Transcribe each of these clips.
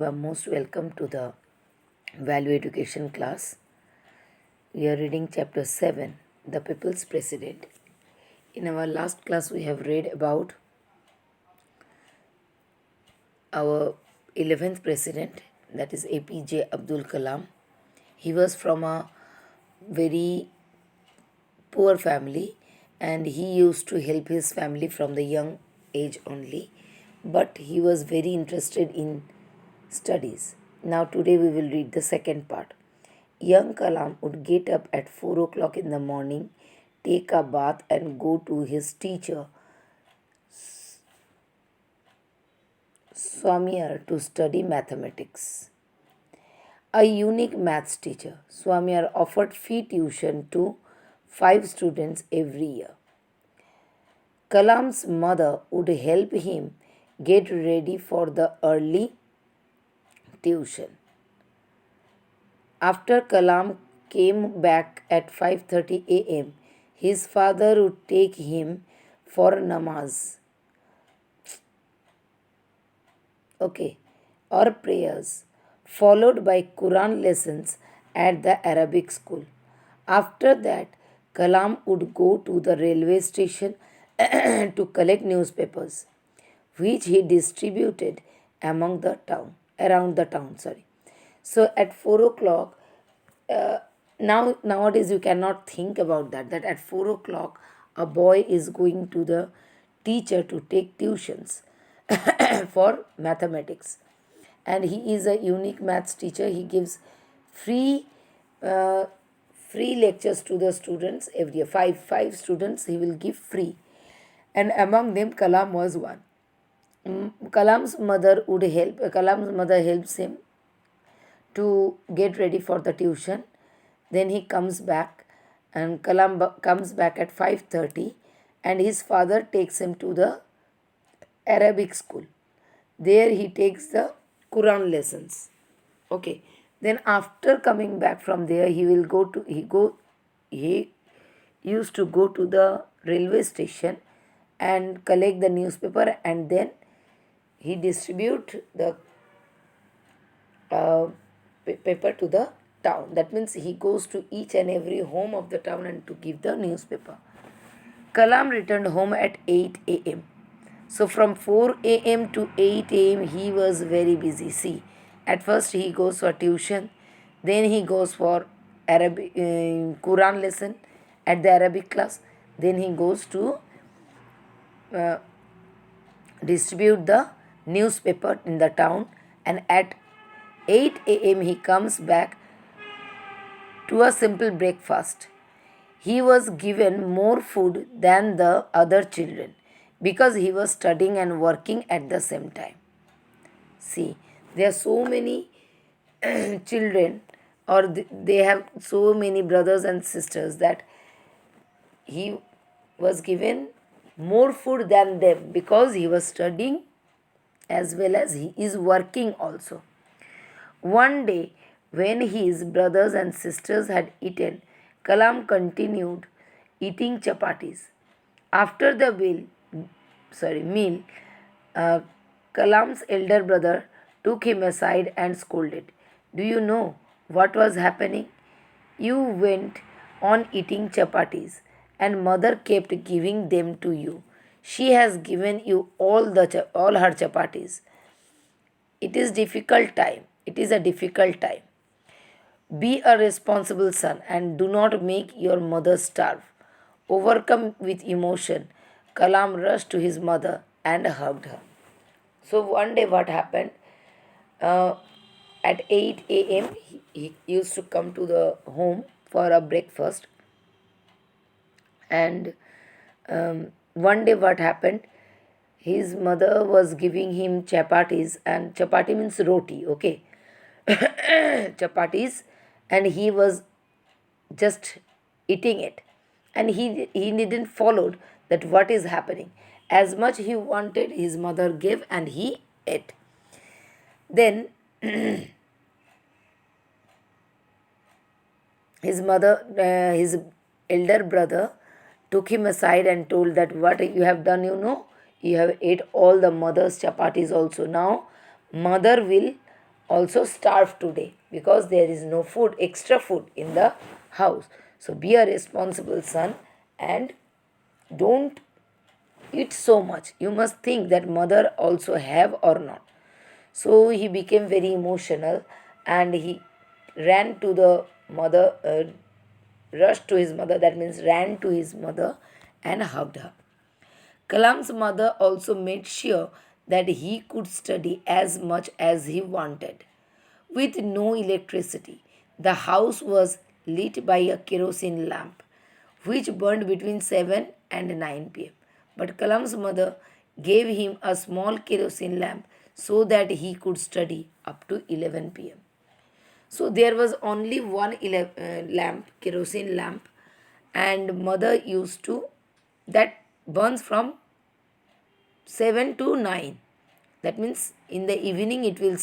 you are most welcome to the Value Education class. We are reading chapter 7, The People's President. In our last class, we have read about our 11th president, that is APJ Abdul Kalam. He was from a very poor family and he used to help his family from the young age only, but he was very interested in studies. Now, today we will read the second part. Young Kalam would get up at 4 o'clock in the morning, take a bath, and go to his teacher, Swamiyar, to study mathematics. A unique maths teacher, Swamiyar offered free tuition to 5 students every year. Kalam's mother would help him get ready for the early tuition. After Kalam came back at 5:30 a.m., his father would take him for namaz, or prayers, followed by Quran lessons at the Arabic school. After that, Kalam would go to the railway station to collect newspapers, which he distributed around the town. So at 4 o'clock, nowadays you cannot think about that at 4 o'clock a boy is going to the teacher to take tuitions for mathematics, and he is a unique maths teacher. He gives free uh, free lectures to the students every year. Five students he will give free, and among them Kalam was one. Kalam's mother helps him to get ready for the tuition. Then he comes back, and comes back at 5:30, and his father takes him to the Arabic school. There he takes the Quran lessons. Okay. Then after coming back from there, he used to go to the railway station and collect the newspaper, and then he distribute the paper to the town. That means he goes to each and every home of the town and to give the newspaper. Kalam returned home at 8 a.m. So from 4 a.m. to 8 a.m. he was very busy. See, at first he goes for tuition, then he goes for Arabic Quran lesson at the Arabic class, then he goes to uh, distribute the newspaper in the town, and at 8 a.m. he comes back to a simple breakfast. He was given more food than the other children because he was studying and working at the same time. See, there are so many children, or they have so many brothers and sisters, that he was given more food than them because he was studying as well as he is working also. One day, when his brothers and sisters had eaten, Kalam continued eating chapatis. After the meal, uh, Kalam's elder brother took him aside and scolded. Do you know what was happening? You went on eating chapatis, and mother kept giving them to you. She has given you all her chapatis. It is difficult time. It is a difficult time. Be a responsible son and do not make your mother starve. Overcome with emotion, Kalam rushed to his mother and hugged her. So one day what happened? Uh, at 8 a.m. He used to come to the home for a breakfast, and one day what happened? His mother was giving him chapatis, and chapati means roti, okay? Chapatis, and he was just eating it, and he didn't follow that what is happening. As much he wanted, his mother gave, and he ate. Then his elder brother took him aside and told that what you have done, you have ate all the mother's chapatis also. Now mother will also starve today because there is no food, extra food in the house. So be a responsible son and don't eat so much. You must think that mother also have or not. So he became very emotional and he ran to the mother, rushed to his mother, that means ran to his mother and hugged her. Kalam's mother also made sure that he could study as much as he wanted. With no electricity, the house was lit by a kerosene lamp, which burned between 7 and 9 p.m. But Kalam's mother gave him a small kerosene lamp so that he could study up to 11 p.m. So there was only one lamp, kerosene lamp, and mother used to that burns from 7 to 9. That means in the evening it will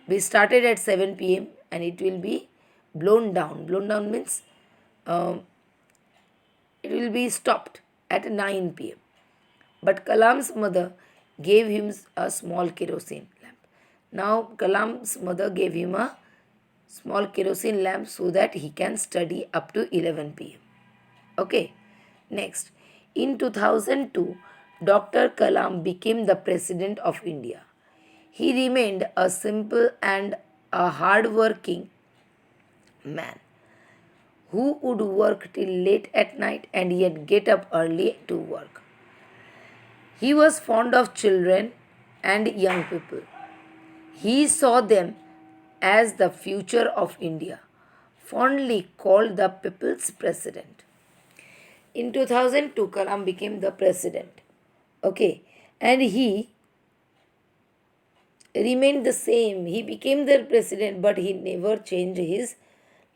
be started at 7 p.m. and it will be blown down. Blown down means um, it will be stopped at 9 p.m. But Kalam's mother gave him a small kerosene lamp. Now Kalam's mother gave him a small kerosene lamp so that he can study up to 11 p.m. Okay. Next, in 2002, Dr. Kalam became the President of India. He remained a simple and a hard-working man who would work till late at night and yet get up early to work. He was fond of children and young people. He saw them as the future of India, fondly called the People's President. In 2002, Kalam became the president. Okay, and he remained the same. He became the president, but he never changed his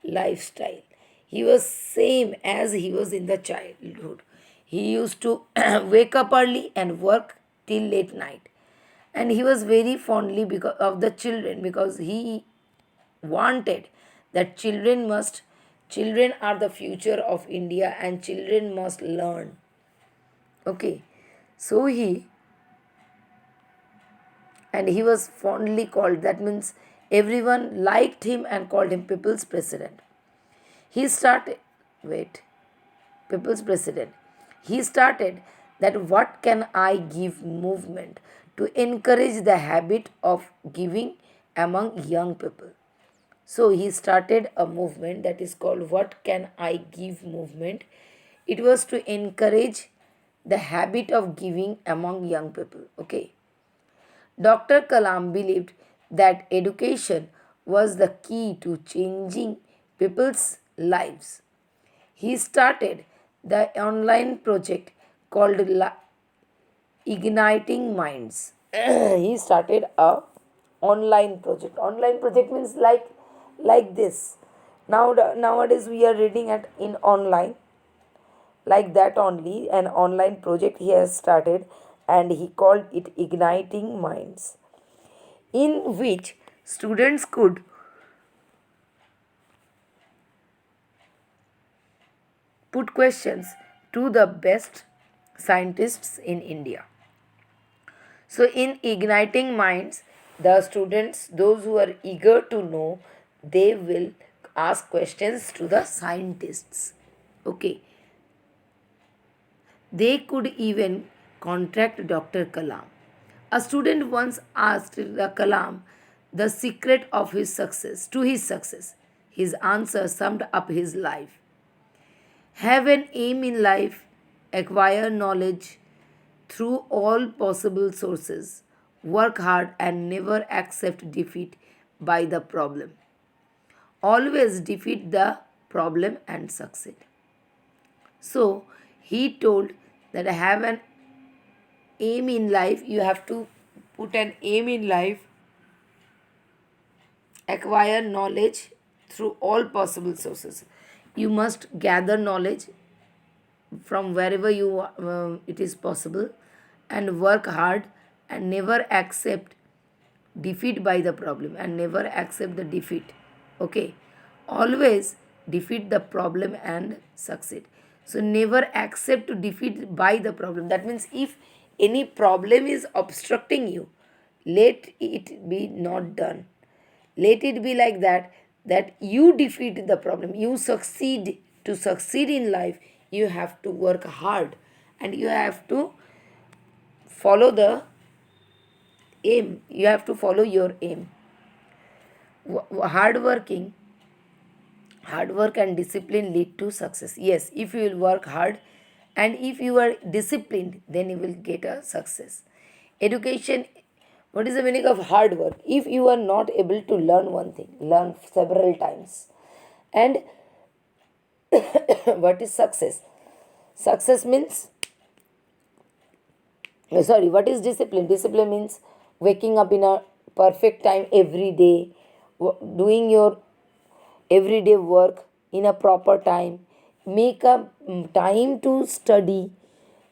lifestyle. He was same as he was in the childhood. He used to wake up early and work till late night. And he was very fondly because of the children because he wanted that children are the future of India and children must learn. Okay, so he was fondly called, that means everyone liked him and called him people's president. He started wait people's president. He started that what can I give movement to encourage the habit of giving among young people. So he started a movement that is called What Can I Give movement. It was to encourage the habit of giving among young people. Okay. Dr. Kalam believed that education was the key to changing people's lives. He started the online project called Igniting Minds. He started a online project. Online project means like this. Nowadays we are reading at in online like that only. An online project he has started and he called it Igniting Minds, in which students could put questions to the best scientists in India. So, in Igniting Minds, the students, those who are eager to know, they will ask questions to the scientists. Okay. They could even contact Dr. Kalam. A student once asked the Kalam the secret of his success, to his success. His answer summed up his life. Have an aim in life, acquire knowledge through all possible sources, work hard and never accept defeat by the problem. Always defeat the problem and succeed. So he told that have an aim in life, you have to put an aim in life, acquire knowledge through all possible sources. You must gather knowledge from wherever it is possible and work hard and never accept defeat by the problem and never accept the defeat. Okay, always defeat the problem and succeed. So never accept to defeat by the problem. That means if any problem is obstructing you, let it be not done. Let it be like that, that you defeat the problem, you succeed. To succeed in life, you have to work hard, and you have to follow the aim, you have to follow your aim. Hard working, hard work and discipline lead to success. Yes, if you will work hard and if you are disciplined, then you will get a success. Education, what is the meaning of hard work? If you are not able to learn one thing, learn several times. And what is success? Success means, sorry, what is discipline? Discipline means waking up in a perfect time every day, doing your everyday work in a proper time, make a time to study,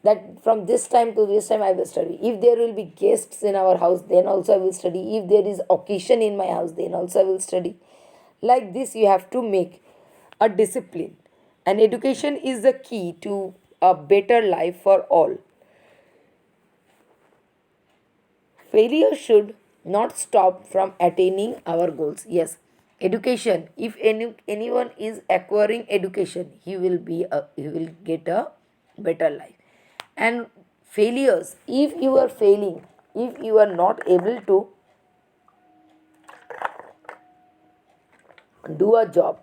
that from this time to this time I will study. If there will be guests in our house, then also I will study. If there is occasion in my house, then also I will study. Like this, you have to make a discipline. And education is the key to a better life for all. Failure should not stop from attaining our goals. Yes, education. If anyone is acquiring education, he will get a better life. And failures. If you are failing, if you are not able to do a job,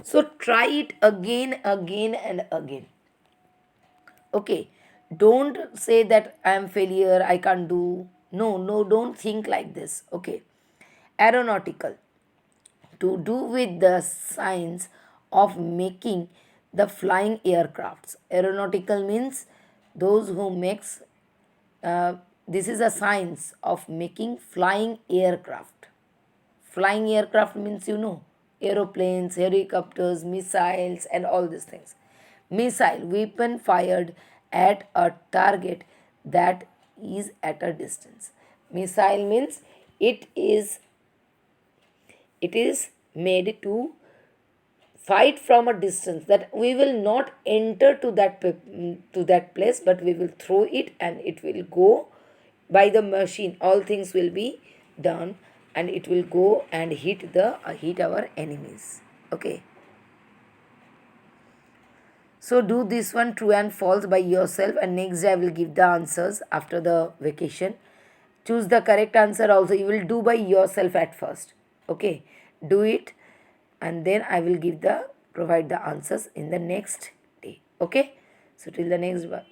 so try it again, again, and again. Okay, don't say that I am failure, I can't do. No, no, don't think like this. Okay, aeronautical, to do with the science of making the flying aircrafts. Aeronautical means those who makes, this is a science of making flying aircraft. Flying aircraft means, aeroplanes, helicopters, missiles, and all these things. Missile, weapon fired at a target that is at a distance. Missile means it is it is made to fight from a distance, that we will not enter to that place, but we will throw it and it will go by the machine. All things will be done and it will go and hit our enemies. Okay, so do this one true and false by yourself, and next day I will give the answers after the vacation. Choose the correct answer also, you will do by yourself at first. Okay, do it, and then I will provide the answers in the next day. Okay, so till the next one.